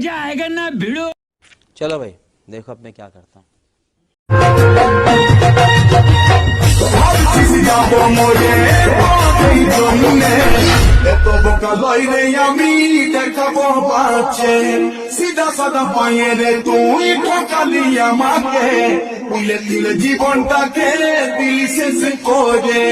मजा आएगा ना भिड़ो। चलो भाई देखो अब मैं क्या करता हूँ। সিধা সাদা পায়ে রে তুই ঠকালি আমাকে, দিলে দিলে জীবনটাকে দিলি শেষ করে।